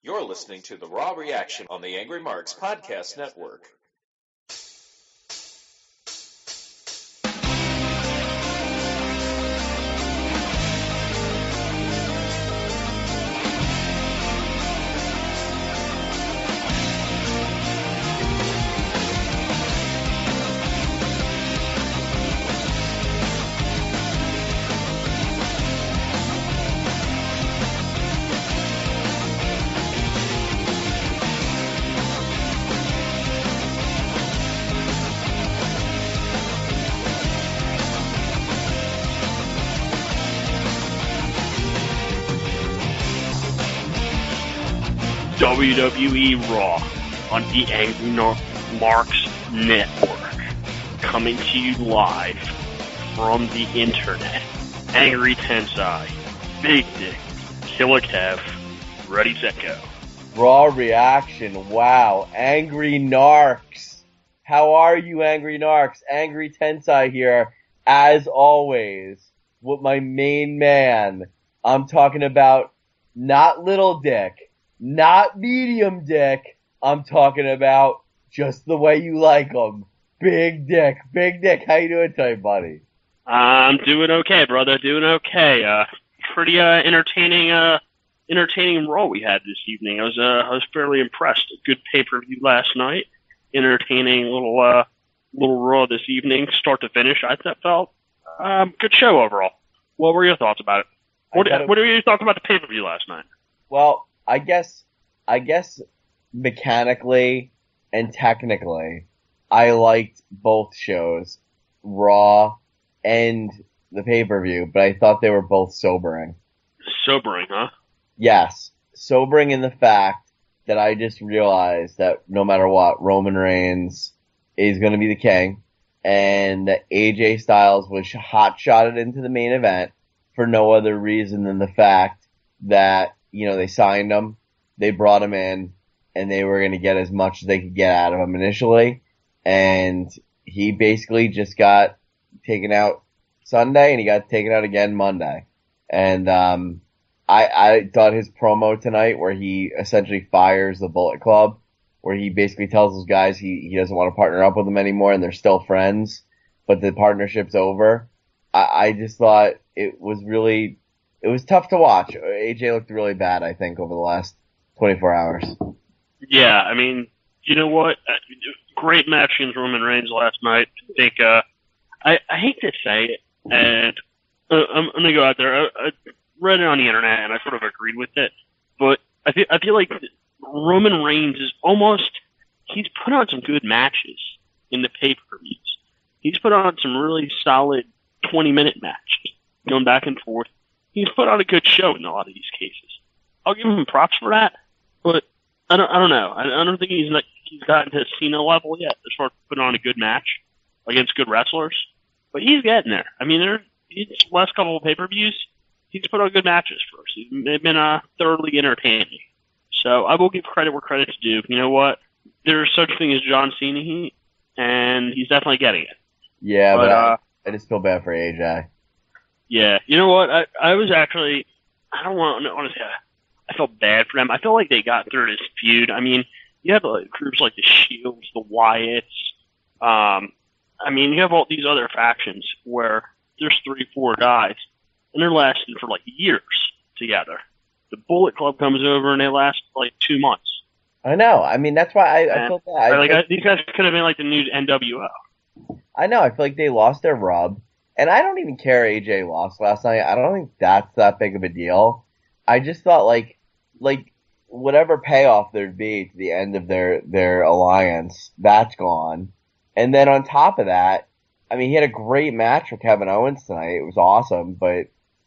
You're listening to the Raw Reaction on the Angry Marks Podcast Network. WWE Raw on the AngryMarks Network, coming to you live from the internet. Angry Tensai, Big Dick, Killer Kev, ready, set, go. Raw reaction, wow. Angry Narcs. How are you, Angry Narcs? Angry Tensai here, as always, with my main man. I'm talking about not Little Dick, not Medium Dick. I'm talking about just the way you like them. Big Dick. Big Dick, how you doing today, buddy? I'm doing okay, brother. Doing okay. Pretty entertaining Raw we had this evening. I was fairly impressed. A good pay-per-view last night. Entertaining little Raw this evening, start to finish. I felt good show overall. What were your thoughts about it? What are your thoughts about the pay-per-view last night? Well, I guess mechanically and technically, I liked both shows, Raw and the pay-per-view, but I thought they were both sobering. Sobering, huh? Yes. Sobering in the fact that I just realized that no matter what, Roman Reigns is going to be the king, and that AJ Styles was hot-shotted into the main event for no other reason than the fact that, they signed him, they brought him in, and they were going to get as much as they could get out of him initially, and he basically just got taken out Sunday, and he got taken out again Monday. And I thought his promo tonight, where he essentially fires the Bullet Club, where he basically tells those guys he doesn't want to partner up with them anymore, and they're still friends, but the partnership's over. I just thought it was tough to watch. AJ looked really bad, I think, over the last 24 hours. Yeah, I mean, you know what? Great match against Roman Reigns last night. I think, I hate to say it, and I'm going to go out there. I read it on the internet, and I sort of agreed with it, but I feel like Roman Reigns is he's put on some good matches in the pay-per-views. He's put on some really solid 20-minute matches, going back and forth. He's put on a good show in a lot of these cases. I'll give him props for that, but I don't know. I don't think he's gotten to Cena level yet as far as putting on a good match against good wrestlers. But he's getting there. I mean, these last couple of pay-per-views, he's put on good matches for us. They've been thoroughly entertaining. So I will give credit where credit's due. You know what? There's such a thing as John Cena heat, and he's definitely getting it. Yeah, but I just feel bad for AJ. Yeah, you know what? I was actually, I don't want to say I felt bad for them. I felt like they got through this feud. I mean, you have groups like the Shields, the Wyatts. I mean, you have all these other factions where there's 3-4 guys, and they're lasting for like years together. The Bullet Club comes over and they last like 2 months. I know. I mean, that's why I feel bad. These guys could have been like the new NWO. I know. I feel like they lost their rub. And I don't even care AJ lost last night. I don't think that's that big of a deal. I just thought like whatever payoff there'd be to the end of their alliance, that's gone. And then on top of that, I mean, he had a great match with Kevin Owens tonight. It was awesome, but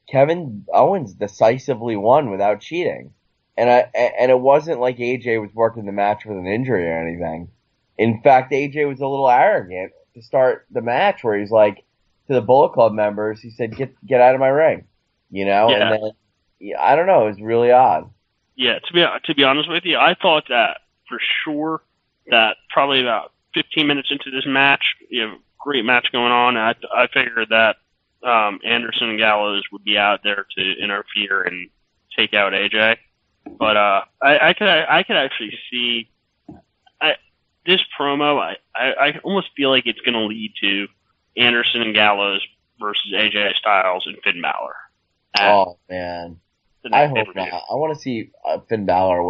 Kevin Owens decisively won without cheating. And it wasn't like AJ was working the match with an injury or anything. In fact, AJ was a little arrogant to start the match where he's like, to the Bullet Club members, he said, get out of my ring, Yeah. And then, I don't know, it was really odd. Yeah, to be honest with you, I thought that for sure that probably about 15 minutes into this match, great match going on, I figured that Anderson and Gallows would be out there to interfere and take out AJ. But I could actually see this promo. I almost feel like it's going to lead to Anderson and Gallows versus AJ Styles and Finn Balor. Oh man, I hope not. I want to see Finn Balor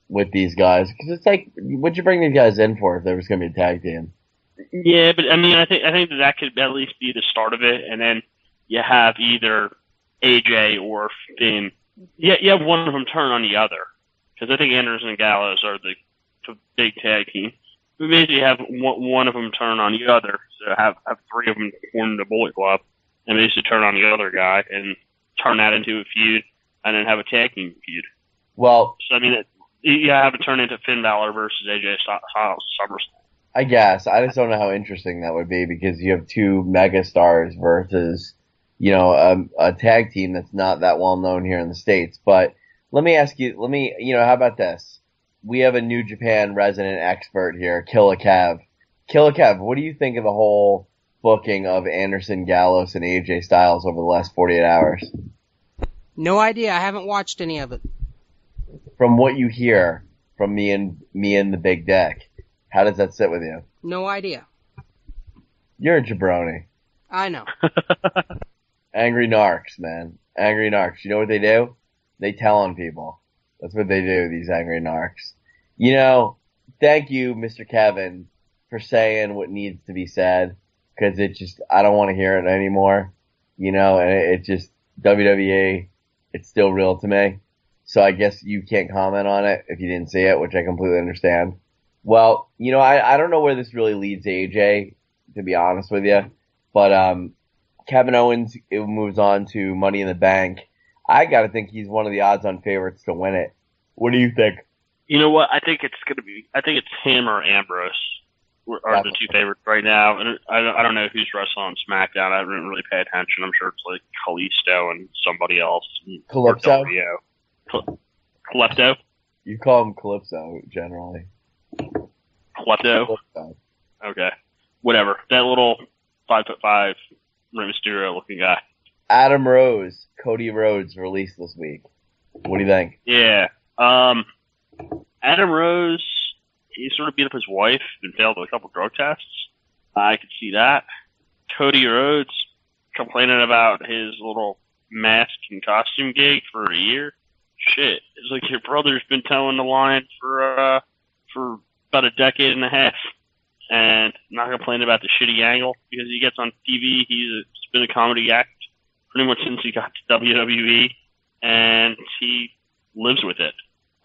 with these guys because it's like, what'd you bring these guys in for if there was going to be a tag team? Yeah, but I mean, I think that could at least be the start of it, and then you have either AJ or Finn. Yeah, you have one of them turn on the other, because I think Anderson and Gallows are the big tag team. We basically have one of them turn on the other, so have three of them form the Bullet Club, and basically turn on the other guy and turn that into a feud, and then have a tag team feud. Well, so I mean, you have it turn into Finn Balor versus AJ Styles SummerSlam. I guess. I just don't know how interesting that would be because you have two megastars versus, a tag team that's not that well known here in the States. But let me ask you, how about this? We have a New Japan resident expert here, Killa Kev. Killa Kev, what do you think of the whole booking of Anderson, Gallows, and AJ Styles over the last 48 hours? No idea. I haven't watched any of it. From what you hear from me and the big deck, how does that sit with you? No idea. You're a jabroni. I know. Angry Narcs, man. Angry Narcs. You know what they do? They tell on people. That's what they do, these Angry Narcs. Thank you, Mr. Kevin, for saying what needs to be said, because I don't want to hear it anymore. And it just, WWE, it's still real to me. So I guess you can't comment on it if you didn't see it, which I completely understand. Well, I don't know where this really leads AJ, to be honest with you. But Kevin Owens moves on to Money in the Bank. I gotta think he's one of the odds-on favorites to win it. What do you think? You know what? I think it's him or Ambrose are the two favorites right now. And I don't know who's wrestling on SmackDown. I didn't really pay attention. I'm sure it's like Kalisto and somebody else. Calypso? Calypso? You call him Calypso, generally. Calypso? Okay. Whatever. That little 5'5" Rey Mysterio looking guy. Adam Rose, Cody Rhodes released this week. What do you think? Yeah. Adam Rose, he sort of beat up his wife and failed a couple drug tests. I could see that. Cody Rhodes complaining about his little mask and costume gig for a year. Shit. It's like your brother's been towing the line for about a decade and a half. And not complaining about the shitty angle because he gets on TV. It's been a comedy act pretty much since he got to WWE, and he lives with it.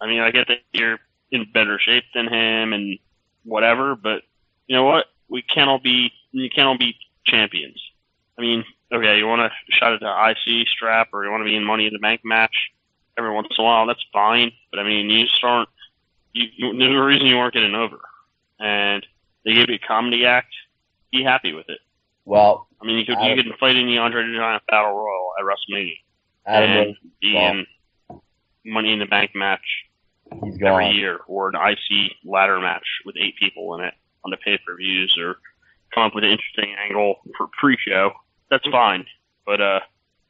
I mean, I get that you're in better shape than him and whatever, but you know what? You can't all be champions. I mean, okay, you want to shot at the IC strap or you want to be in Money in the Bank match every once in a while, that's fine. But I mean, there's a reason you weren't getting over. And they gave you a comedy act. Be happy with it. Well, I mean, you could fight in the Andre the Giant Battle Royal at WrestleMania and be in Money in the Bank match every year, or an IC ladder match with 8 people in it on the pay-per-views, or come up with an interesting angle for pre-show. That's fine, but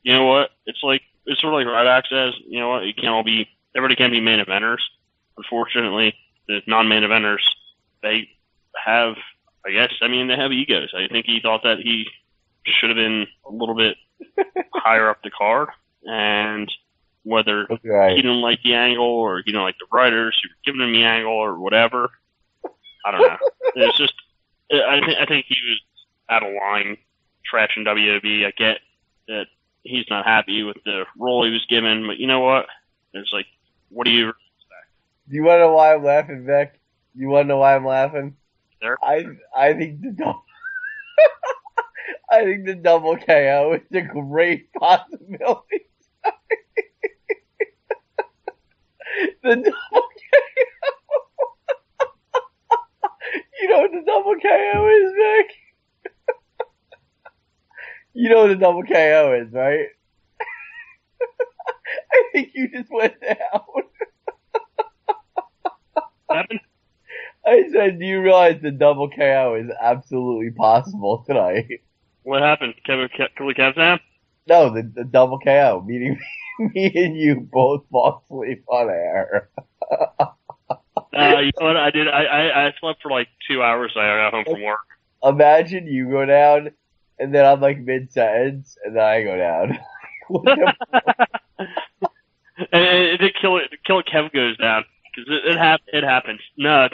you know what? It's sort of like Ryback says. You know what? Everybody can't be main eventers. Unfortunately, the non-main eventers, they have egos. I think he thought that he should have been a little bit higher up the card, and whether he didn't like the angle or he didn't like the writers who were giving him the angle or whatever, I don't know. It's just, I think he was out of line trashing WWE. I get that he's not happy with the role he was given, but you know what? It's like, what do you expect? Do you want to know why I'm laughing, Vic? You want to know why I'm laughing? There? I think the double KO is a great possibility. The double KO. You know what the double KO is, Vic? You know what the double KO is, right? I think you just went down. What happened? I said, do you realize the double KO is absolutely possible tonight? What happened? Kev down? No, the double KO, meaning me and you both fall asleep on air. You know what I did? I slept for like 2 hours. I got home from work. Imagine you go down, and then I'm like mid-sentence, and then I go down. And kill Kev goes down because it happens. No,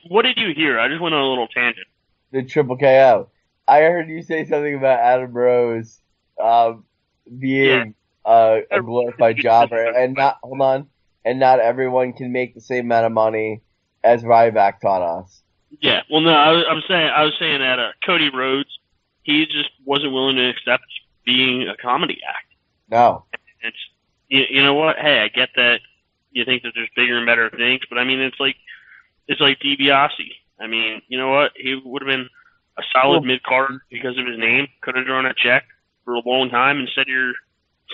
what did you hear? I just went on a little tangent. The triple KO. I heard you say something about Adam Rose being a glorified jobber, and not everyone can make the same amount of money as Ryback taught us. Yeah, well, no, I was saying that Cody Rhodes, he just wasn't willing to accept being a comedy act. No. It's you know what? Hey, I get that you think that there's bigger and better things, but I mean, it's like DiBiase. I mean, you know what? He would have been a solid mid-card because of his name. Could have drawn a check for a long time. Instead, you're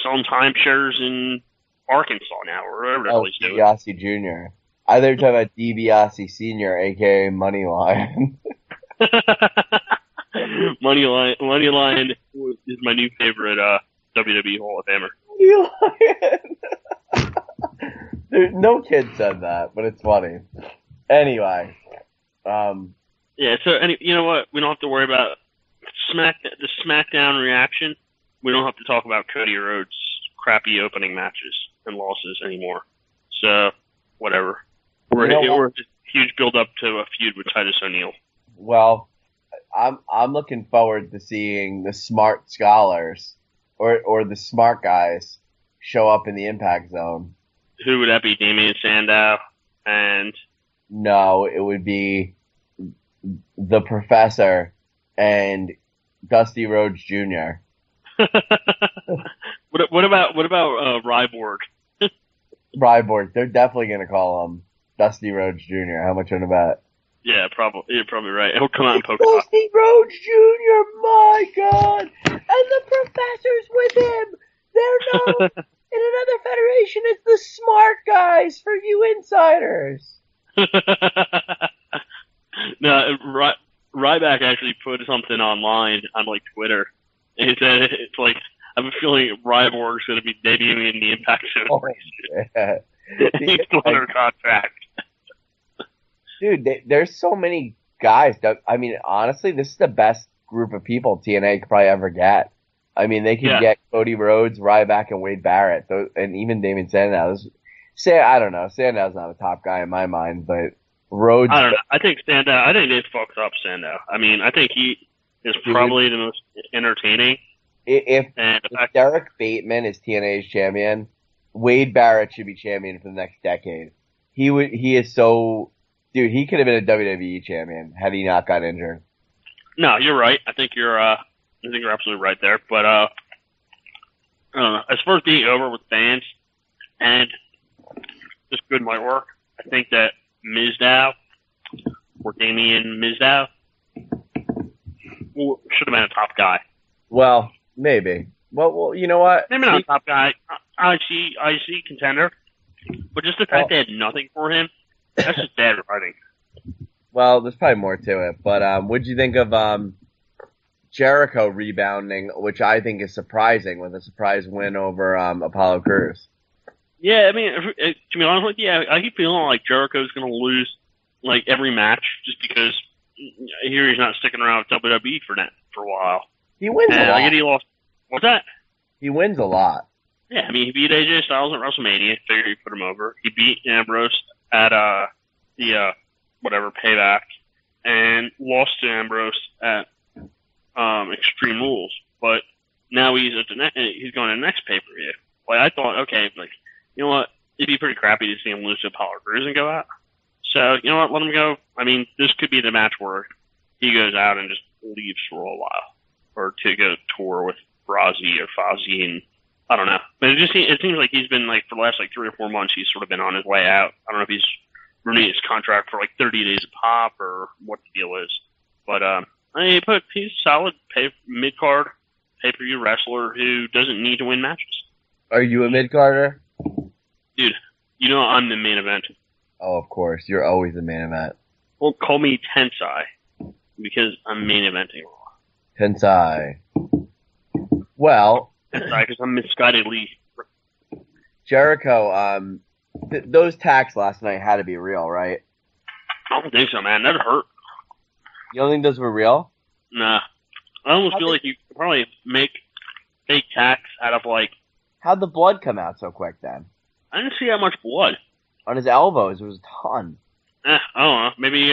selling timeshares in Arkansas now, or wherever the hell he's doing. DiBiase Jr. I thought you were talking about DiBiase Sr., a.k.a. Moneyline. Moneyline is my new favorite WWE Hall of Famer. No kid said that, but it's funny. Anyway. Yeah, so you know what? We don't have to worry about the SmackDown reaction. We don't have to talk about Cody Rhodes' crappy opening matches and losses anymore. So, whatever. We're just a huge build-up to a feud with Titus O'Neil. Well, I'm looking forward to seeing the smart scholars or the smart guys show up in the Impact Zone. Who would that be? Damian Sandow and... No, it would be the Professor and Dusty Rhodes Jr. What about Ryborg? Ryborg, they're definitely going to call him Dusty Rhodes Jr. How much on the bet? Yeah, you're probably right. He'll come out and poke it up. Dusty Rhodes Jr., my God! And the Professor's with him! They're known in another federation as the smart guys for you insiders. No, Ryback actually put something online on like Twitter. And he said it's like I have a feeling Ryborg's going to be debuting in the Impact Zone. Oh, yeah. He's still under contract. Dude, there's so many guys. I mean, honestly, this is the best group of people TNA could probably ever get. I mean, they could get Cody Rhodes, Ryback, and Wade Barrett, and even Damian Sandow. I don't know. Sandow's not a top guy in my mind, but Rhodes. I don't know. I think they fucked up Sandow. I mean, I think he is probably the most entertaining. If Derek Bateman is TNA's champion, Wade Barrett should be champion for the next decade. He is so, dude, he could have been a WWE champion had he not got injured. No, you're right. I think you're absolutely right there. But I don't know. As far as being over with fans and just good might work, I think that Mizdow or Damian Mizdow should have been a top guy. Well, maybe. Well, you know what? Maybe not a top guy. I see contender, but just the fact they had nothing for him, that's just bad writing. Well, there's probably more to it, but what'd you think of Jericho rebounding, which I think is surprising, with a surprise win over Apollo Crews? Yeah, I mean, to be honest with you, I keep feeling like Jericho's going to lose like every match just because I hear he's not sticking around with WWE for a while. He wins a lot. I get he lost. What's that? He wins a lot. Yeah, I mean, he beat AJ Styles at WrestleMania. Figured he put him over. He beat Ambrose at the whatever Payback, and lost to Ambrose at Extreme Rules. But now he's going to the next pay-per-view. Like I thought, okay, like you know what, it'd be pretty crappy to see him lose to Apollo Crews and go out. So you know what, let him go. I mean, this could be the match where he goes out and just leaves for a while, or to go tour with Brazi or Fozzy, and I don't know. But it seems like he's been like for the last like 3 or 4 months he's sort of been on his way out. I don't know if he's renewed his contract for like 30 days a pop or what the deal is. But I mean, he's a solid mid-card pay-per-view wrestler who doesn't need to win matches. Are you a mid-carder? Dude, you know I'm the main event. Oh, of course. You're always the main event. Well, call me Tensai because I'm main eventing. Tensai. Well, Tensai because I'm misguidedly Jericho, those tacks last night had to be real, right? I don't think so, man. That hurt. You don't think those were real? Nah. I almost feel like you could probably make fake tacks out of, like... How'd the blood come out so quick then? I didn't see that much blood. On his elbows, there was a ton. I don't know. Maybe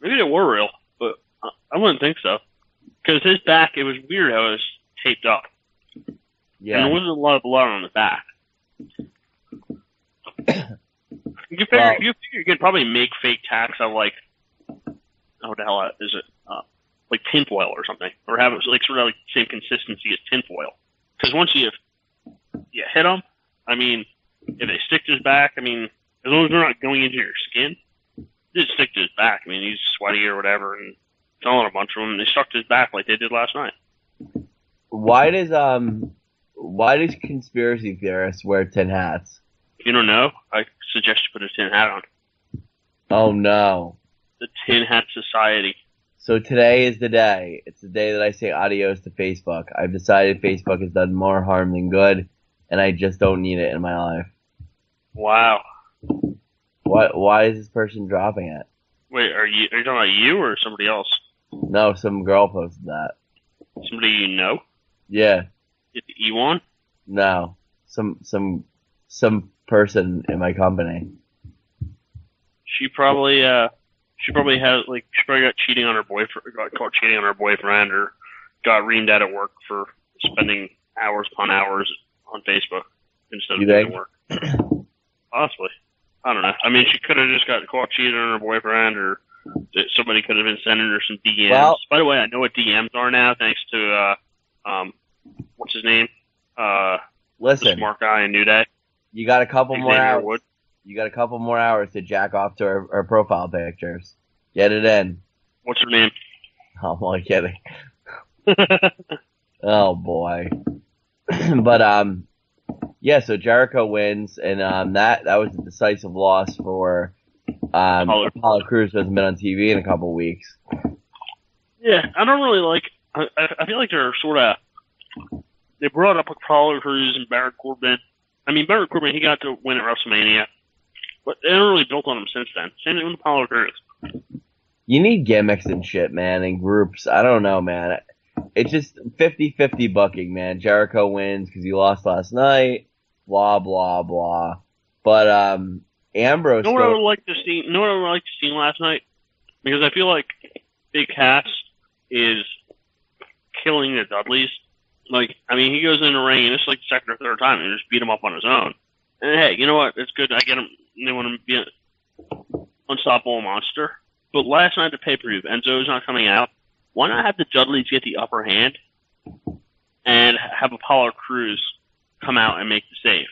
they were real, but I wouldn't think so. Because his back, it was weird how it was taped up. Yeah. And there wasn't a lot of blood on the back. You figure you could probably make fake tacks out of, like, what the hell is it? Like tinfoil or something. Or have it like sort of like the same consistency as tinfoil. Because once you hit them, I mean, if they stick to his back, I mean, as long as they're not going into your skin, they just stick to his back. I mean, he's sweaty or whatever, and telling a bunch of them, and they stuck to his back like they did last night. Why does conspiracy theorists wear tin hats? If you don't know, I suggest you put a tin hat on. Oh no. The Tin Hat Society. So today is the day. It's the day that I say adios to Facebook. I've decided Facebook has done more harm than good, and I just don't need it in my life. Wow. Why is this person dropping it? Wait, are you talking about you or somebody else? No, some girl posted that. Somebody you know? Yeah. Is it Ewan? No. Some person in my company. She probably got cheating on her boyfriend, got caught cheating on her boyfriend, or got reamed out at work for spending hours upon hours on Facebook instead of doing work. Possibly. I don't know. I mean, she could have just got caught cheating on her boyfriend, or somebody could have been sending her some DMs. Well, by the way, I know what DMs are now, thanks to what's his name? Listen, the smart guy in New Day. You got a couple more hours. You got a couple more hours to jack off to her profile pictures. Get it in. What's her name? Oh, I'm only kidding. Oh boy. But yeah. So Jericho wins, and that was a decisive loss for Apollo Crews, who hasn't been on TV in a couple of weeks. Yeah, I don't really like. I feel like they're sort of. They brought up Apollo Crews and Baron Corbin. I mean, Baron Corbin, he got to win at WrestleMania. But they haven't really built on him since then. Same thing with Apollo Crews. You need gimmicks and shit, man, and groups. I don't know, man. It's just 50-50 booking, man. Jericho wins because he lost last night. Blah, blah, blah. But Ambrose... You know what I would like to see last night? Because I feel like Big Cass is killing the Dudleys. Like, I mean, he goes in the ring, and it's like the second or third time, and just beat him up on his own. And hey, you know what? It's good. I get him. They want to be an unstoppable monster. But last night at the pay-per-view, Enzo's not coming out. Why not have the Dudleys get the upper hand and have Apollo Crews come out and make the save?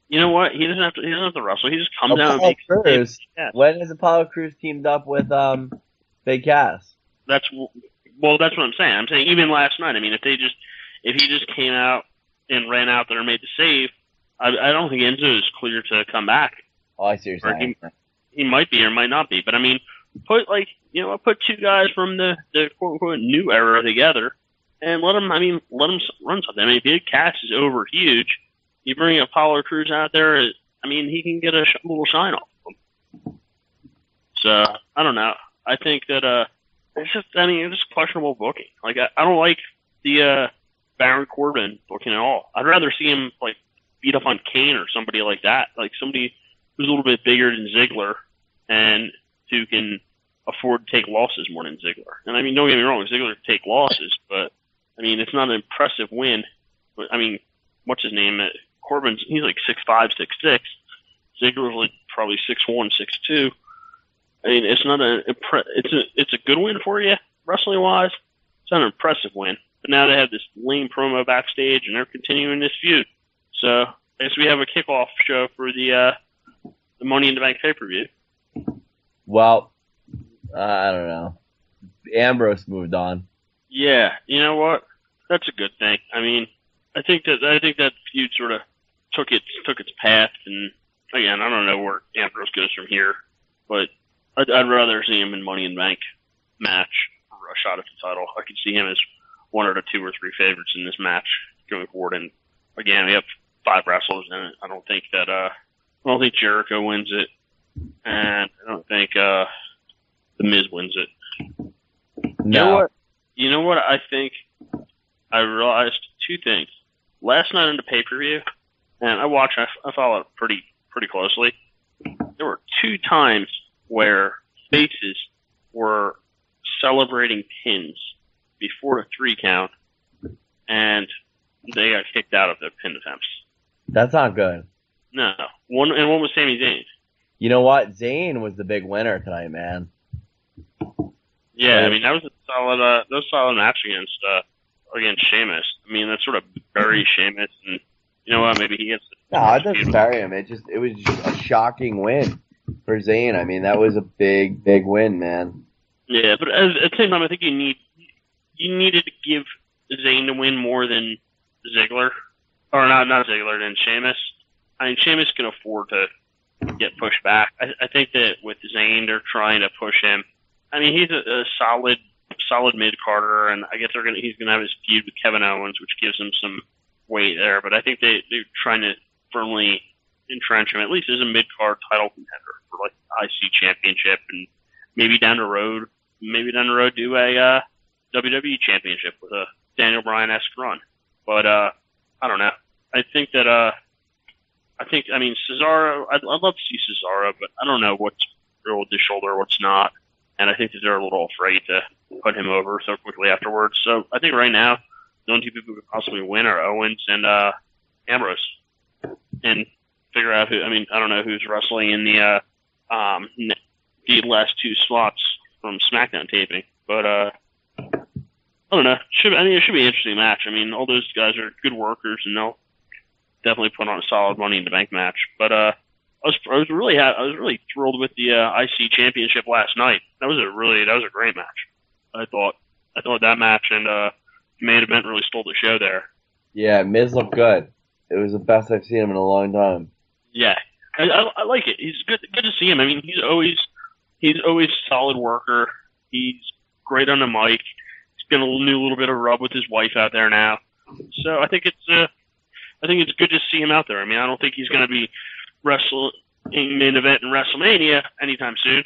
You know what? He doesn't have to wrestle. He just comes out and makes the save. Yeah. When has Apollo Crews teamed up with Big Cass? That's what I'm saying. I'm saying even last night. I mean, if he just came out and ran out there and made the save, I don't think Enzo is clear to come back. Oh, I see what you're saying. He might be or might not be. But I mean, put two guys from the quote unquote new era together and let them run something. I mean, Big Cass is over huge. You bring Apollo Crews out there, I mean, he can get a little shine off him. So I don't know. I think that it's just questionable booking. Like I don't like the Baron Corbin booking at all. I'd rather see him like beat up on Kane or somebody like that, like somebody who's a little bit bigger than Ziggler and who can afford to take losses more than Ziggler. And I mean, don't get me wrong, Ziggler can take losses, but I mean, it's not an impressive win. But I mean, what's his name? Corbin's, he's like 6'5", 6'6". Ziggler's like probably 6'1", 6'2". I mean, it's not it's a good win for you, wrestling wise. It's not an impressive win. But now they have this lame promo backstage, and they're continuing this feud. So I guess we have a kickoff show for the Money in the Bank pay-per-view. Well, I don't know. Ambrose moved on. Yeah, you know what? That's a good thing. I mean, I think that feud sort of took its path, and again, I don't know where Ambrose goes from here, but I'd rather see him in Money in the Bank match or a shot at the title. I could see him as one of the 2 or 3 favorites in this match going forward. And again, we have 5 wrestlers in it. I don't think Jericho wins it, and I don't think The Miz wins it. No. You know what? I think I realized 2 things. Last night on the pay-per-view, and I followed it pretty closely. There were 2 times where faces were celebrating pins before a 3 count, and they got kicked out of their pin attempts. That's not good. No. One was Sami Zayn. You know what? Zayn was the big winner tonight, man. Yeah, I mean, that was a solid match against Sheamus. I mean, that's sort of bury Sheamus, and you know what? Maybe he gets. No, it doesn't bury him. It was just a shocking win for Zayn. I mean, that was a big win, man. Yeah, but at the same time, I think you needed to give Zayn to win more than Ziggler, or not Ziggler, than Sheamus. I mean, Sheamus can afford to get pushed back. I think that with Zayn, they're trying to push him. I mean, he's a solid mid-carder, and I guess he's gonna have his feud with Kevin Owens, which gives him some weight there. But I think they're trying to firmly entrench him, at least as a mid-card title contender for like the IC championship, and maybe down the road do a WWE championship with a Daniel Bryan-esque run. But I don't know. I mean Cesaro. I'd love to see Cesaro, but I don't know what's real with his shoulder, what's not. And I think that they're a little afraid to put him over so quickly afterwards. So I think right now, the only 2 people who could possibly win are Owens and Ambrose. And figure out who. I mean, I don't know who's wrestling in the last 2 slots from SmackDown taping, but I don't know. It should be an interesting match. I mean, all those guys are good workers, and they'll definitely put on a solid Money in the Bank match. But I was really thrilled with the IC championship last night. That was a great match. I thought that match and main event really stole the show there. Yeah, Miz looked good. It was the best I've seen him in a long time. Yeah, I like it. He's good to see him. I mean, he's always a solid worker. He's great on the mic. He's got a little bit of rub with his wife out there now. So I think it's good to see him out there. I mean, I don't think he's going to be wrestling main event in WrestleMania anytime soon.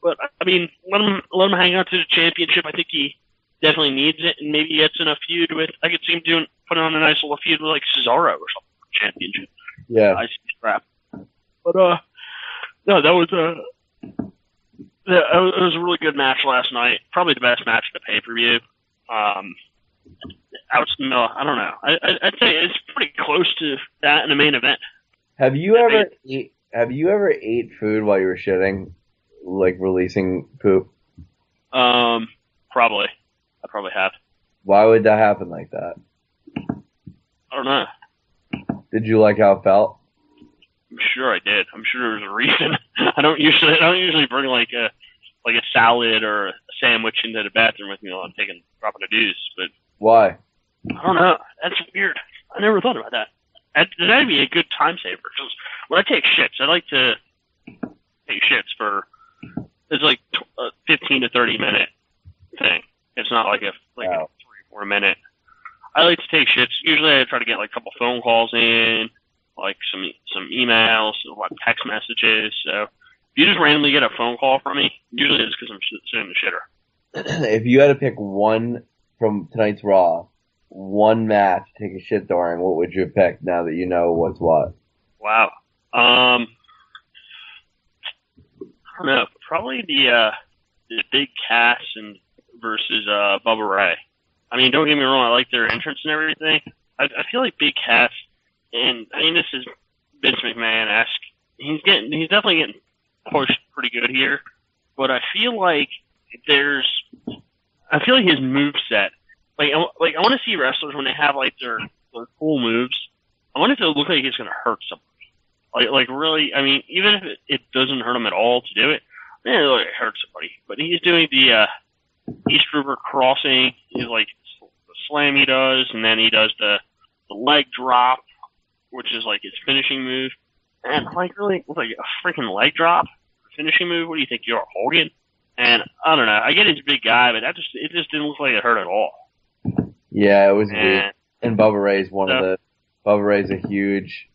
But I mean, let him hang out to the championship. I think he definitely needs it, and maybe he gets in a feud with. I could see him putting on a nice little feud with like Cesaro or something for championship. Yeah, I see crap. But no, that was a really good match last night. Probably the best match of the pay-per-view. I don't know. I'd say it's pretty close to that in the main event. Have you ever ate food while you were shitting, like releasing poop? Probably. I probably have. Why would that happen like that? I don't know. Did you like how it felt? I'm sure I did. I'm sure there was a reason. I don't usually bring like a salad or a sandwich into the bathroom with me while I'm dropping a deuce. But why? I don't know. That's weird. I never thought about that. That'd be a good time saver. Because when I take shits, I like to take shits for. It's like a 15 to 30 minute thing. It's not like a 3-4 minute. I like to take shits. Usually, I try to get like a couple phone calls in, like some emails, like text messages. So if you just randomly get a phone call from me, usually it's because I'm sitting in the shitter. If you had to pick one from tonight's Raw, one match to take a shit during, what would you pick now that you know what's what? Wow. I don't know. Probably the Big Cass and versus Bubba Ray. I mean, don't get me wrong. I like their entrance and everything. I feel like Big Cass, and I mean this is Vince McMahon-esque. He's definitely getting pushed pretty good here, but I feel like his moveset. Like I want to see wrestlers when they have like their cool moves. I want it to look like it's going to hurt somebody. Like really, I mean, even if it doesn't hurt him at all to do it, then it like hurts somebody. But he's doing the East River crossing. He's like the slam he does, and then he does the leg drop, which is like his finishing move. And like really, like a freaking leg drop finishing move. What do you think, you're Hogan? And I don't know. I get he's a big guy, but it just didn't look like it hurt at all. Yeah, it was weird. And Bubba Ray's one of Bubba Ray's a huge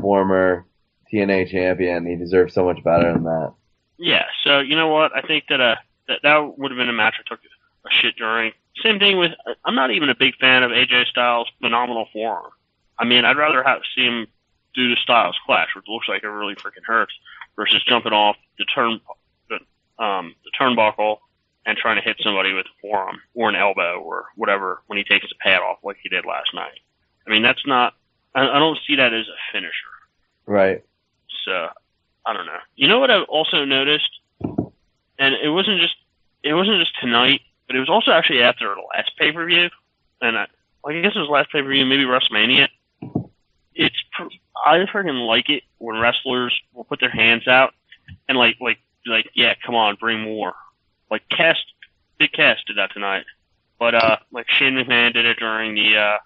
former TNA champion. He deserves so much better than that. Yeah, so you know what? I think that that would have been a match I took a shit during. Same thing with, I'm not even a big fan of AJ Styles' phenomenal forearm. I mean, I'd rather see him do the Styles Clash, which looks like it really freaking hurts, versus jumping off the turnbuckle and trying to hit somebody with a forearm or an elbow or whatever when he takes the pad off like he did last night. I mean, that's not, I don't see that as a finisher. Right. So, I don't know. You know what I've also noticed? And it wasn't just tonight, but it was also actually after the last pay-per-view. And I guess it was last pay-per-view, maybe WrestleMania. I freaking like it when wrestlers will put their hands out and like, yeah, come on, bring more. Like Big Cass did that tonight. But, like Shane McMahon did it during the,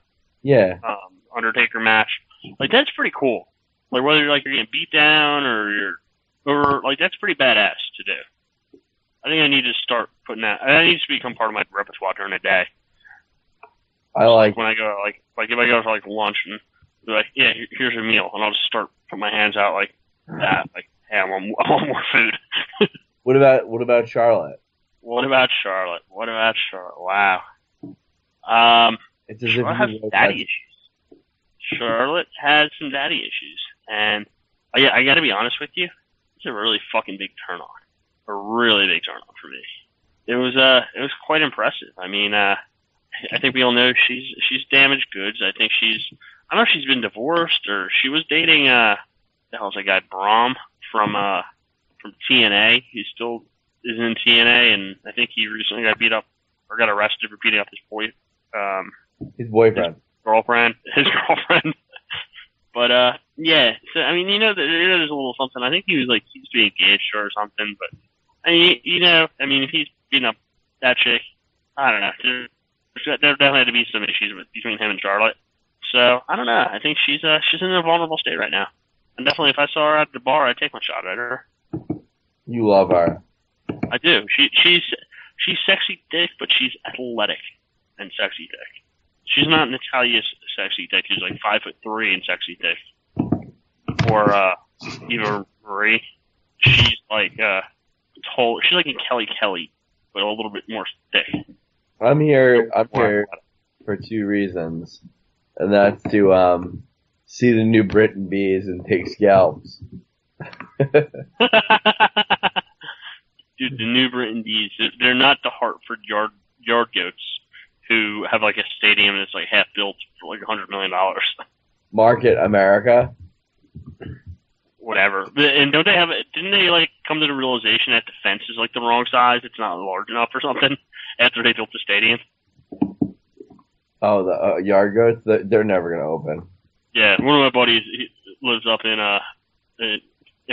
Undertaker match. Like, that's pretty cool. Like, whether you're getting beat down or that's pretty badass to do. I think I need to start putting that. That needs to become part of my repertoire during the day. I like when I go if I go to lunch and be like, yeah, here's a meal, and I'll just start putting my hands out like that, like, hey, I want more food. What about Charlotte? What about Charlotte? Wow. It's as Charlotte has daddy issues. Charlotte has some daddy issues, and I got to be honest with you, it's a really fucking big turn on. A really big turn on for me. It was quite impressive. I mean, I think we all know she's damaged goods. I think I don't know if she's been divorced or she was dating the hell's that guy Braum from TNA. He still is in TNA, and I think he recently got beat up or got arrested for beating up his boyfriend. His girlfriend. But yeah. So I mean, there's a little something. I think he was he's being engaged to her or something, but. I mean, if he's beating up that chick, I don't know. There definitely had to be some issues between him and Charlotte. So, I don't know. I think she's in a vulnerable state right now. And definitely if I saw her at the bar, I'd take my shot at her. You love her. I do. She's sexy thick, but she's athletic and sexy thick. She's not Natalia's sexy thick. She's 5'3" and sexy thick. Or Eva Marie. She's she's like a Kelly, but a little bit more thick. I'm here for two reasons, and that's to see the new Britain Bees and take scalps. Dude, the new Britain Bees, they're not the Hartford yard goats who have a stadium that's half built for $100 million. Market America. Whatever. And don't they didn't they come to the realization that the fence is the wrong size? It's not large enough or something after they built the stadium? Oh, the yard goats? They're never going to open. Yeah, one of my buddies lives up in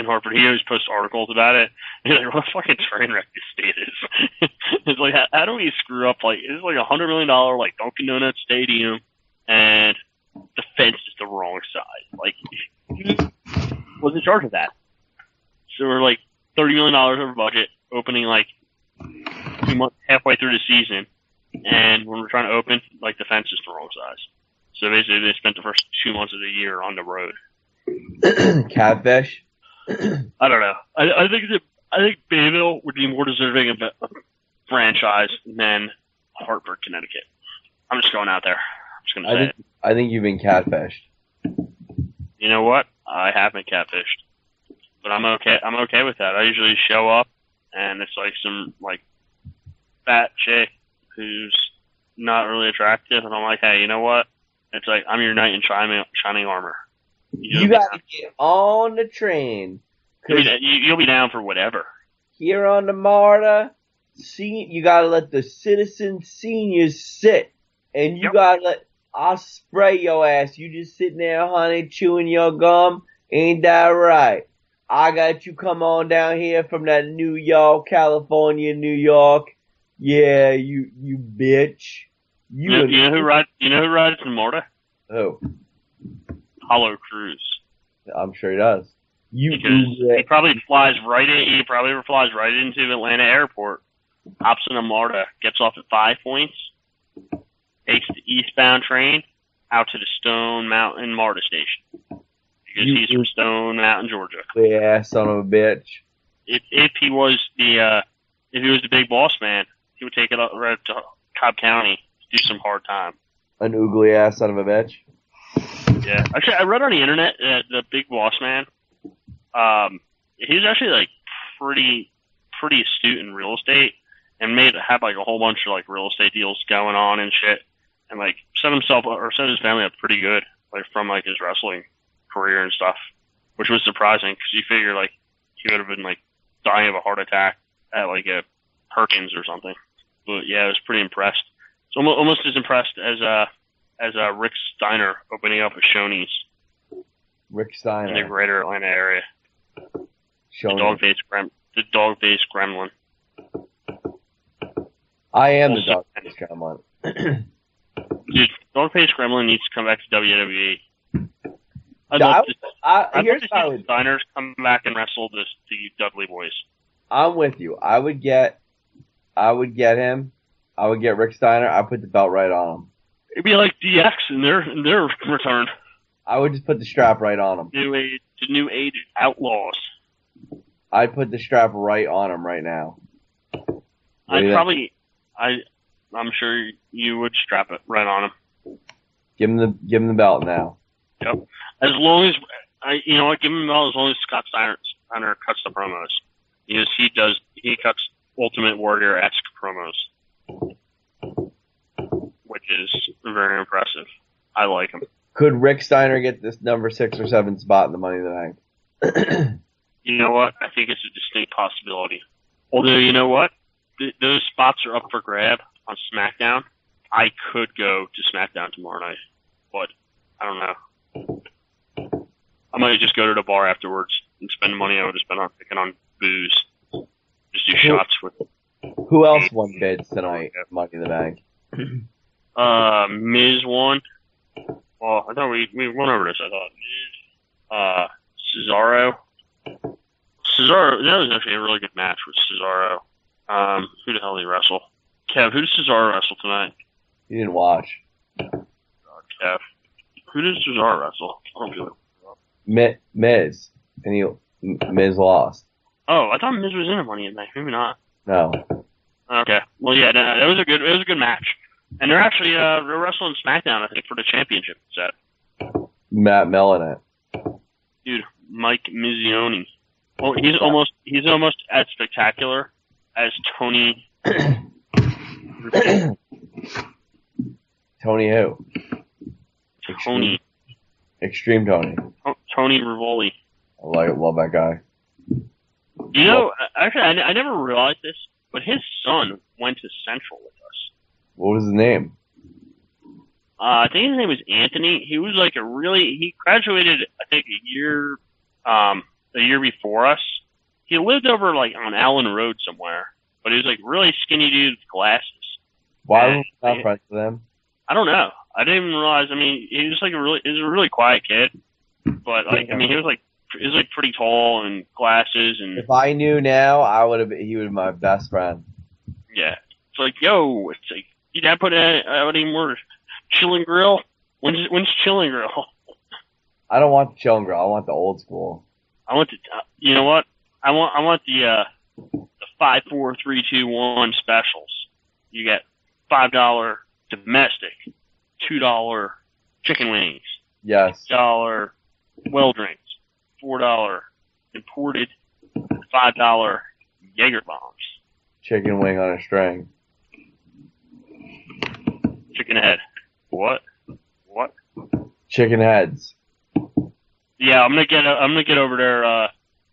Hartford. He always posts articles about it. He's like, what a fucking train wreck this state is. It's how do we screw up? It's $100 million Dunkin' Donuts stadium, and the fence is the wrong size. Was in charge of that. So we're $30 million over budget, opening 2 months, halfway through the season, and when we're trying to open, the fence is the wrong size. So basically, they spent the first 2 months of the year on the road. Catfish? I don't know. I think Bayville would be more deserving of a franchise than Hartford, Connecticut. I'm just going out there. I'm just going to say it. I think you've been catfished. You know what? I have been catfished, but I'm okay. I'm okay with that. I usually show up, and it's some fat chick who's not really attractive, and I'm like, hey, you know what? It's I'm your knight in shining armor. You gotta get on the train. You'll be down for whatever. Here on the MARTA, you gotta let the citizen seniors sit, and you gotta let. I'll spray your ass. You just sitting there, honey, chewing your gum. Ain't that right? I got you come on down here from that New York, California, New York. Yeah, you bitch. You know who rides in MARTA? Who? Apollo Crews. I'm sure he does. He probably flies right in. He probably flies right into Atlanta Airport. Hops in a MARTA, gets off at 5 Points. Takes the eastbound train, out to the Stone Mountain MARTA station. Because he's from Stone Mountain, Georgia. Yeah, son of a bitch. If he was the big boss man, he would take it up right to Cobb County to do some hard time. An oogly ass son of a bitch. Yeah. Actually, I read on the internet that the big boss man, he's actually like pretty astute in real estate and had like a whole bunch of like real estate deals going on and shit, and like set his family up pretty good, like from like his wrestling career and stuff, which was surprising because you figure like he would have been like dying of a heart attack at like a Perkins or something. But yeah, I was pretty impressed. So almost as impressed as Rick Steiner opening up a Shoney's. Rick Steiner in the greater Atlanta area. Shoney's. The dog-faced gremlin. I am the dog-faced gremlin. Dude, dog-faced gremlin needs to come back to WWE. Here's how Rick Steiner's come back and wrestle the Dudley Boys. I'm with you. I would get him. I would get Rick Steiner. I'd put the belt right on him. It'd be like DX in their return. I would just put the strap right on him. The new age outlaws. I'd put the strap right on him right now. I'm sure you would strap it right on him. Give him the belt now. Yep. As long as give him the belt as long as Scott Steiner cuts the promos. Because he cuts Ultimate Warrior-esque promos. Which is very impressive. I like him. Could Rick Steiner get this number 6 or 7 spot in the Money in the Bank? You know what? I think it's a distinct possibility. Although, you know what? Those spots are up for grab on SmackDown. I could go to SmackDown tomorrow night, but I don't know. I might just go to the bar afterwards and spend the money I would have spent on picking on booze. Just do shots with. Who else won bids tonight at Money in the Bank? Miz won. Well, I thought we went over this. I thought Cesaro. That was actually a really good match with Cesaro. Who the hell did he wrestle? Kev, who did Cesaro wrestle tonight? You didn't watch. Kev. Who did Cesaro wrestle? I don't feel like Miz. And Miz lost. Oh, I thought Miz was in the Money in the Bank. Maybe not. No. Okay. Well, yeah, it was a good match. And they're actually they're wrestling SmackDown, I think, for the championship set. Matt Mellon. Dude, Mike Mizzioni. Well, he's almost as spectacular as Tony. Tony who? Extreme Tony. Tony Rivoli. I love that guy. You know, actually, I never realized this, but his son went to Central with us. What was his name? I think his name was Anthony. He was like he graduated, I think, a year before us. He lived over like on Allen Road somewhere, but he was like really skinny dude with glasses. Why was he not friends with him? I don't know. I didn't even realize. I mean, he was a really quiet kid, but like, I mean, he was pretty tall and glasses. And if I knew now, he would be my best friend. Yeah, it's like, yo, it's like, you dad put out any more Chill and Grill? When's Chill and Grill? I don't want the Chill and Grill. I want the old school. I want you know what? I want the 5, 4, 3, 2, 1 specials. You get $5 domestic, $2 chicken wings, yes, $1 well drinks, $4 imported, $5 Jaeger bombs. Chicken wing on a string. Chicken head. What? Chicken heads. Yeah, I'm gonna get over there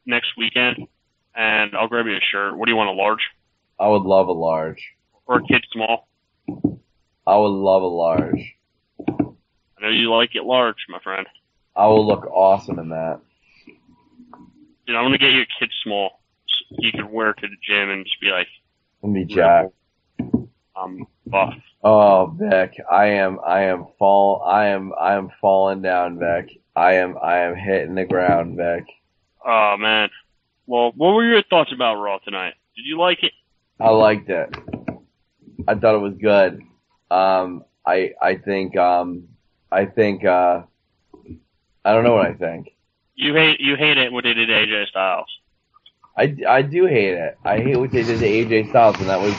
next weekend, and I'll grab you a shirt. What do you want, a large? I would love a large. Or a kid small? I would love a large. I know you like it large, my friend. I will look awesome in that. Dude, I'm gonna get you a kid small. So you can wear it to the gym and just be like, and be jacked. I'm buff. Oh, Vic, I am falling down, Vic. I am hitting the ground, Vic. Oh man. Well, what were your thoughts about Raw tonight? Did you like it? I liked it. I thought it was good. I think I think I don't know what I think. You hate it what they did to AJ Styles. I do hate it. I hate what they did to AJ Styles, and that was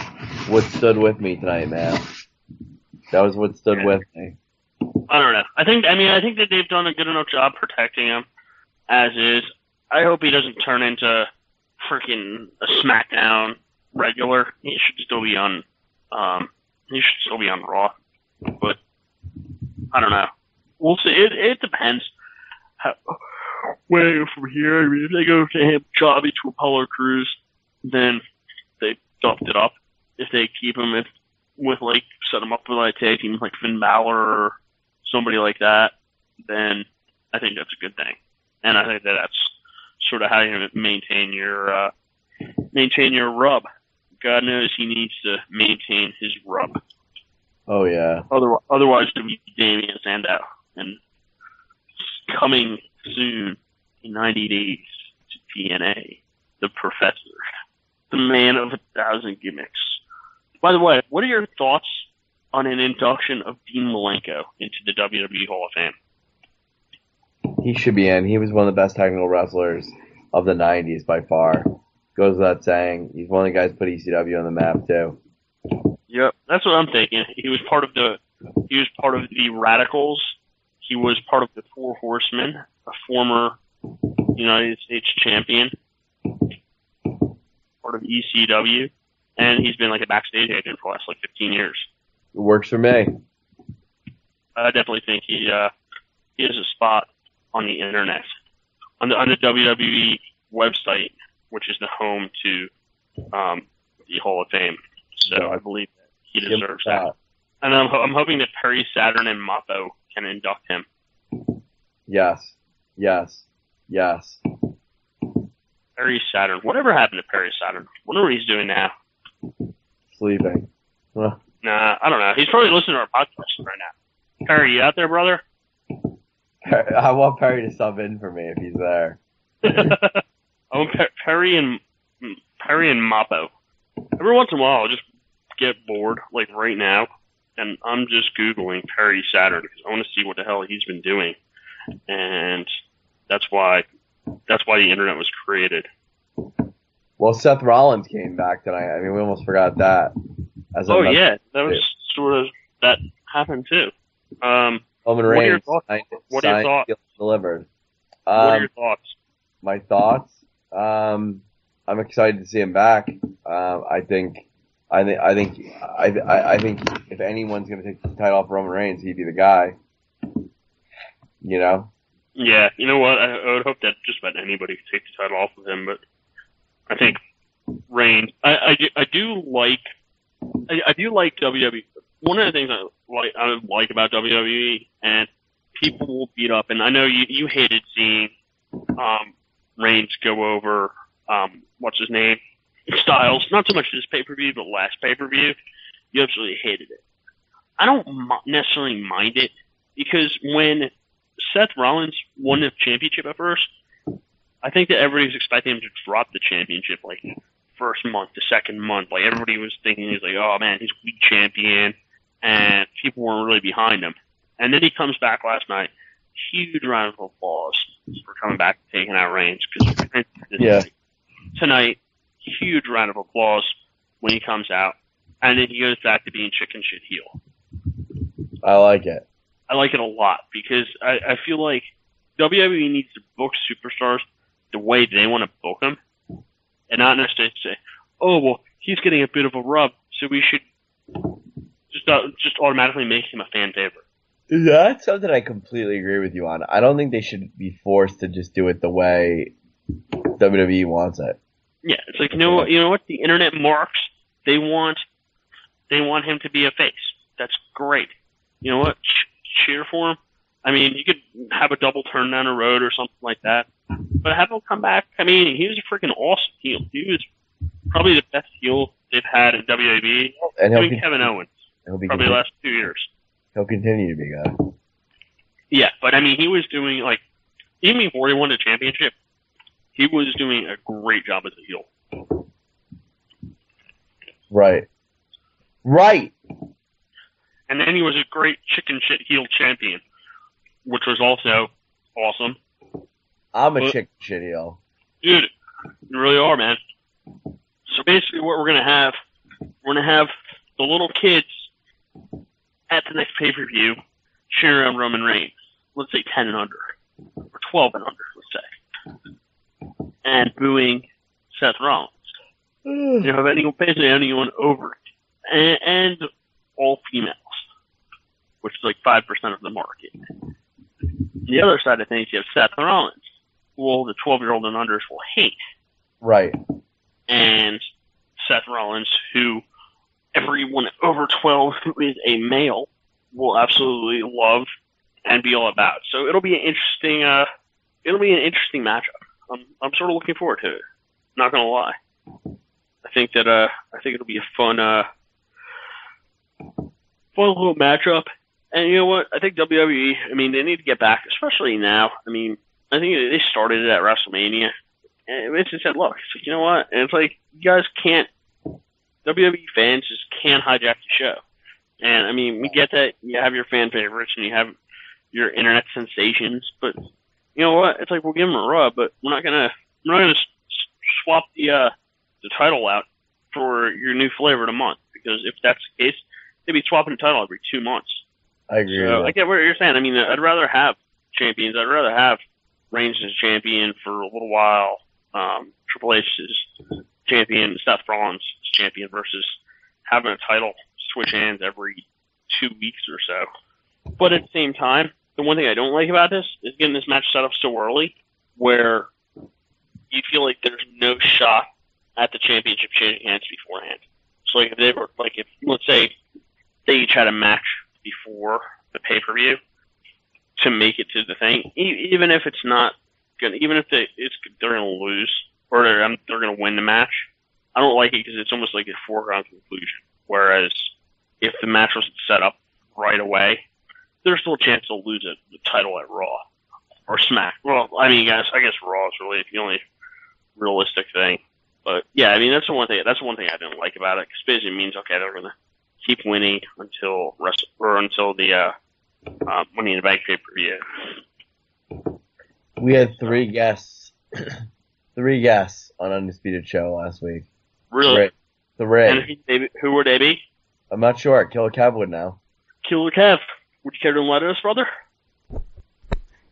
what stood with me tonight, man. That was what stood with me. I don't know. I think that they've done a good enough job protecting him as is. I hope he doesn't turn into freaking a SmackDown regular. He should still be on Raw. But I don't know. We'll see. It depends. Where from here? I mean, if they go to him, Jobby to Apollo Crews, then they dumped it up. If they keep him set him up with like tag team like Finn Balor or somebody like that, then I think that's a good thing. And I think that's sort of how you maintain your rub. God knows he needs to maintain his rub. Oh yeah. Otherwise, it'll be Damian Sandow, and coming soon in 90 days to TNA, the Professor, the man of 1,000 gimmicks. By the way, what are your thoughts on an induction of Dean Malenko into the WWE Hall of Fame? He should be in. He was one of the best technical wrestlers of the 90s by far. Goes without saying. He's one of the guys who put ECW on the map too. Yep, that's what I'm thinking. He was part of the Radicals. He was part of the Four Horsemen, a former United States champion, part of ECW, and he's been like a backstage agent for the last 15 years. It works for me. I definitely think he has a spot on the internet, on the WWE website, which is the home to the Hall of Fame. So I believe that he deserves that. And I'm hoping that Perry Saturn and Mappo can induct him. Yes. Perry Saturn. Whatever happened to Perry Saturn? Wonder what he's doing now. Sleeping. Nah, I don't know. He's probably listening to our podcast right now. Perry, you out there, brother? I want Perry to sub in for me if he's there. I want Perry and Mappo. Every once in a while, I'll just get bored, like right now, and I'm just Googling Perry Saturn because I want to see what the hell he's been doing. And that's why the internet was created. Well, Seth Rollins came back tonight. I mean, we almost forgot that. That was sort of that happened too. Roman Reigns. What are your thoughts? Delivered. What are your thoughts? My thoughts. I'm excited to see him back. I think if anyone's going to take the title off Roman Reigns, he'd be the guy. You know? Yeah, you know what? I would hope that just about anybody could take the title off of him, but I think Reigns. I do like WWE. One of the things I like about WWE, and people will beat up, and I know you hated seeing Reigns go over what's his name, Styles. Not so much this pay-per-view, but last pay-per-view. You absolutely hated it. I don't necessarily mind it because when Seth Rollins won the championship at first, I think that everybody was expecting him to drop the championship like first month, the second month. Like everybody was thinking he was like, oh man, he's weak champion, and people weren't really behind him. And then he comes back last night. Huge round of applause for coming back and taking out Reigns. Tonight, huge round of applause when he comes out. And then he goes back to being chicken shit heel. I like it. I like it a lot because I feel like WWE needs to book superstars the way they want to book them and not necessarily say, oh, well, he's getting a bit of a rub, so we should just automatically make him a fan favorite. That's something I completely agree with you on. I don't think they should be forced to just do it the way WWE wants it. Yeah, it's like, you know what? The internet marks, they want him to be a face. That's great. You know what? Cheer for him. I mean, you could have a double turn down the road or something like that. But have him come back. I mean, he was a freaking awesome heel. He was probably the best heel they've had in WWE. And Kevin Owens. Probably the last 2 years. He'll continue to be good. Yeah, but I mean, he was doing, like, even before he won the championship, he was doing a great job as a heel. Right. Right! And then he was a great chicken shit heel champion which was also awesome. I'm a chicken shit heel. Dude, you really are, man. So basically what we're going to have the little kids at the next pay-per-view cheering on Roman Reigns. Let's say 10 and under. Or 12 and under, let's say. And booing Seth Rollins. You have basically anyone over it. And all females. Which is like 5% of the market. The other side of things, you have Seth Rollins. Well, the 12-year-old and unders will hate. Right. And Seth Rollins, who everyone over 12 who is a male will absolutely love and be all about. So it'll be an interesting matchup. I'm sort of looking forward to it. Not gonna lie. I think it'll be a fun little matchup. And you know what? I think WWE, I mean, they need to get back, especially now. I mean, I think they started it at WrestleMania. And Vince said, look, it's like, you know what? And it's like, you guys can't, WWE fans just can't hijack the show. And I mean, we get that you have your fan favorites and you have your internet sensations, but you know what? It's like, we'll give them a rub, but we're not gonna swap the title out for your new flavor of the month, because if that's the case, they'd be swapping the title every 2 months. I agree. So I get what you're saying. I mean, I'd rather have champions. I'd rather have Reigns as champion for a little while, Triple H as champion, Seth Rollins as champion, versus having a title switch hands every 2 weeks or so. But at the same time, the one thing I don't like about this is getting this match set up so early, where you feel like there's no shot at the championship changing hands beforehand. So like if they were if let's say they each had a match before the pay-per-view to make it to the thing, even if it's not gonna, even if they're gonna lose or they're gonna win the match, I don't like it because it's almost like a foregone conclusion. Whereas if the match was set up right away, there's still a chance they'll lose the title at Raw or Smack. Well, I mean, I guess Raw is really the only realistic thing. But yeah, I mean, that's the one thing I didn't like about it, because basically it means, okay, they're gonna keep until the Money in the Bank pay-per-view. We had three guests on Undisputed Show last week. Really? Three. And who would they be? I'm not sure. Killer Kev would know. Killer Kev, would you care to enlighten us, brother?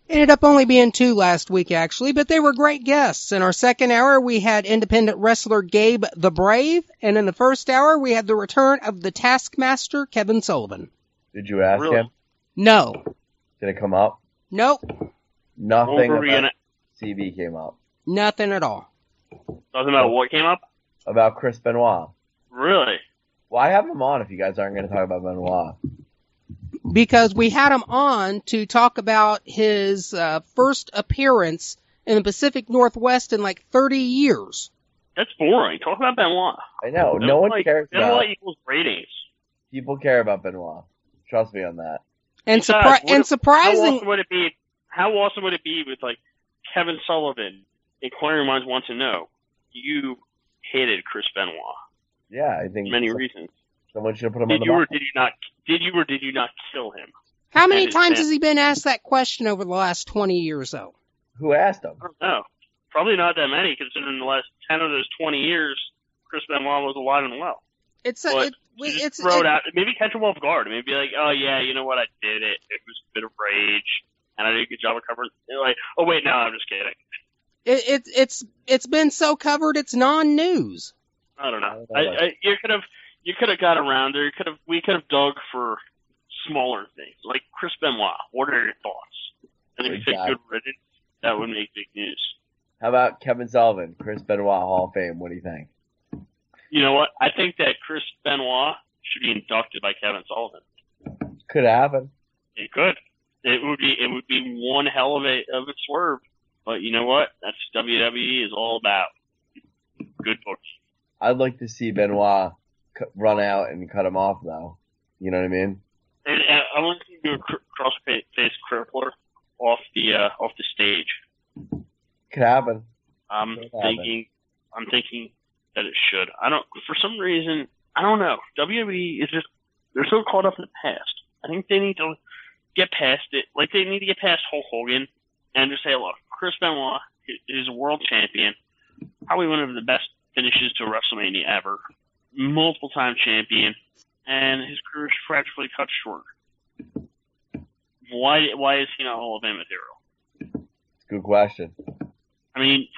Ended up only being 2 last week, actually, but they were great guests. In our second hour, we had independent wrestler Gabe the Brave, and in the first hour, we had the return of the Taskmaster, Kevin Sullivan. Did you ask him? No. Did it come up? Nope. Nothing about CB came up. Nothing at all. Nothing about what came up? About Chris Benoit. Really? Why have him on if you guys aren't going to talk about Benoit? Because we had him on to talk about his first appearance in the Pacific Northwest in like 30 years. That's boring. Talk about Benoit. I know. No one cares about Benoit equals ratings. People care about Benoit. Trust me on that. And, Besides, surprising... How awesome would it be with Kevin Sullivan, Inquiring Minds Want to Know, you hated Chris Benoit? Yeah, I think... Many reasons. Someone should have put him on the map. Did you not kill him? How many times has he been asked that question over the last 20 years, though? Who asked him? I don't know. Probably not that many, considering the last 10 of those 20 years, Chris Benoit was alive and well. Throw it out. Maybe catch him off guard. Maybe be like, oh yeah, you know what? I did it. It was a bit of rage, and I did a good job of covering. Like, oh wait, no, I'm just kidding. It's been so covered, it's non-news. I don't know. You could have got around there. We could have dug for smaller things, like Chris Benoit. What are your thoughts? And if you said good riddance, that would make big news. How about Kevin Sullivan, Chris Benoit Hall of Fame? What do you think? You know what? I think that Chris Benoit should be inducted by Kevin Sullivan. Could happen. It could. It would be one hell of a swerve. But you know what? That's WWE is all about. Good books. I'd like to see Benoit run out and cut him off, though. You know what I mean? And I want to do a cross-face crippler off the stage. Could happen. I'm thinking that it should. For some reason, I don't know. WWE is they're so caught up in the past. I think they need to get past it. Like, they need to get past Hulk Hogan and just say, look, Chris Benoit is a world champion, probably one of the best finishes to WrestleMania ever, multiple-time champion, and his career is tragically cut short. Why is he not Hall of Fame material? Good question. I mean,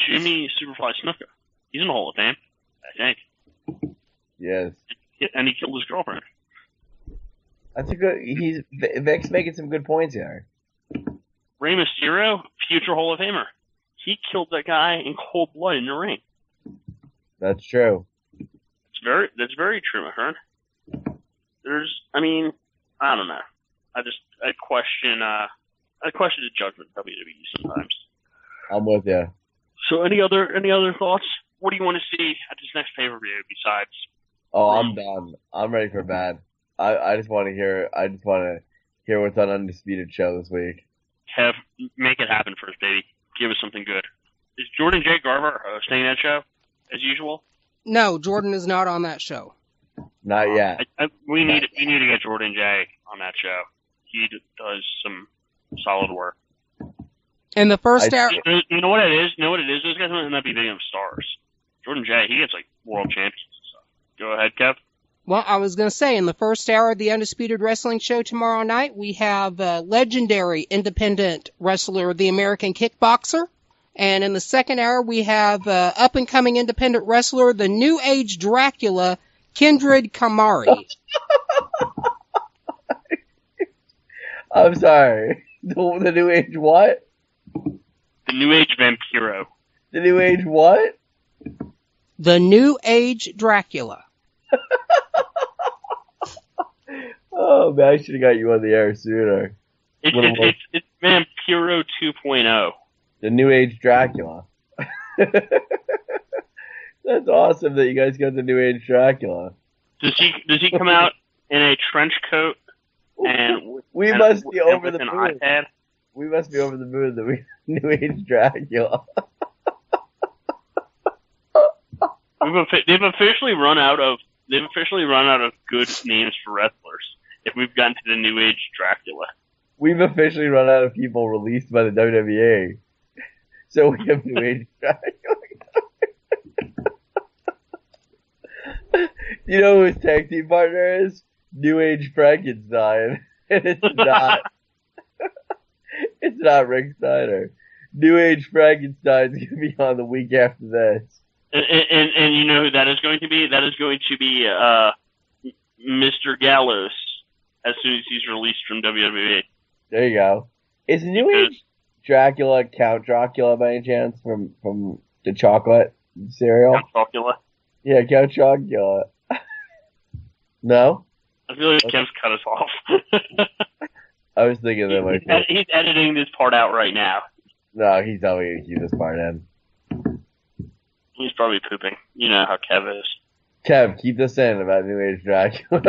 Jimmy Superfly Snuka, he's in the Hall of Fame, I think. Yes. And he killed his girlfriend. That's a good. Vic's making some good points here. Rey Mysterio, future Hall of Famer. He killed that guy in cold blood in the ring. That's true. That's very true, my friend. I don't know. I question the judgment of WWE sometimes. I'm with you. So any other thoughts? What do you want to see at this next pay-per-view besides? Oh, I'm done. I'm ready for bed. I just want to hear what's on Undisputed Show this week. Kev, make it happen for us, baby. Give us something good. Is Jordan J. Garver hosting that show as usual? No, Jordan is not on that show. Not yet. We need to get Jordan J. on that show. He does some solid work. In the first hour, you know what it is? Those guys might not be big enough stars. Jordan J. He gets like world champions and stuff. Go ahead, Kev. well, I was going to say, in the first hour of the Undisputed Wrestling Show tomorrow night, we have legendary independent wrestler, the American Kickboxer. And in the second hour, we have up-and-coming independent wrestler, the New Age Dracula, Kindred Kamari. I'm sorry. The New Age what? The New Age Vampiro. The New Age what? The New Age Dracula. Oh, man, I should have got you on the air sooner. It's Vampiro 2.0. The New Age Dracula. That's awesome that you guys got the New Age Dracula. Does he come out in a trench coat and we must be over the an moon. iPad? We must be over the moon that we New Age Dracula. They've officially run out of good names for wrestlers. If we've gotten to the New Age Dracula, we've officially run out of people released by the WWE. So we have New Age Dracula. You know who his tag team partner is? New Age Frankenstein. And it's not. It's not Rick Steiner. New Age Frankenstein's going to be on the week after this. And you know who that is going to be? That is going to be Mr. Gallows as soon as he's released from WWE. There you go. Is New Age Dracula Count Dracula by any chance from the chocolate cereal? Count Dracula? Yeah, Count Dracula. No? I feel like Kev's cut us off. I was thinking that he's editing this part out right now. No, he's probably going to keep this part in. He's probably pooping. You know how Kev is. Kev, keep this in about New Age Dracula.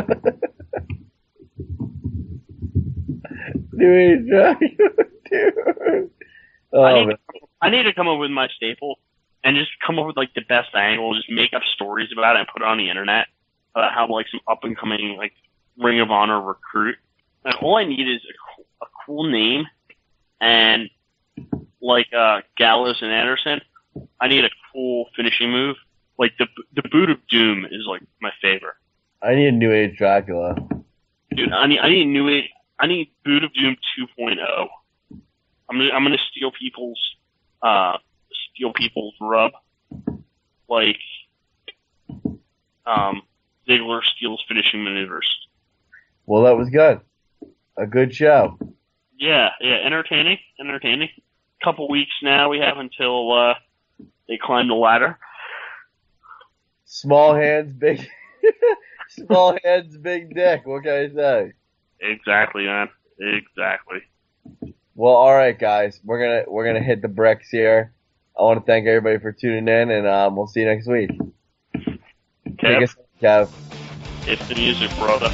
New Age Dracula, dude. Oh, I need to come up with my staple and just come up with like the best angle, just make up stories about it and put it on the internet about how like some up and coming like Ring of Honor recruit. And all I need is a cool name and like Gallows and Anderson. I need a cool finishing move. Like the Boot of Doom is like my favorite. I need a New Age Dracula. Dude, I need New Age. I need Boot of Doom 2.0. I'm gonna steal people's rub, like Ziggler steals finishing maneuvers. Well, that was good. A good show. Yeah, entertaining. Couple weeks now we have until they climb the ladder. Small hands, big. Small hands, big dick. What can I say? Exactly, man. Exactly. Well, all right, guys. We're gonna hit the bricks here. I want to thank everybody for tuning in, and we'll see you next week. Kev, Kev. it's the music, brother.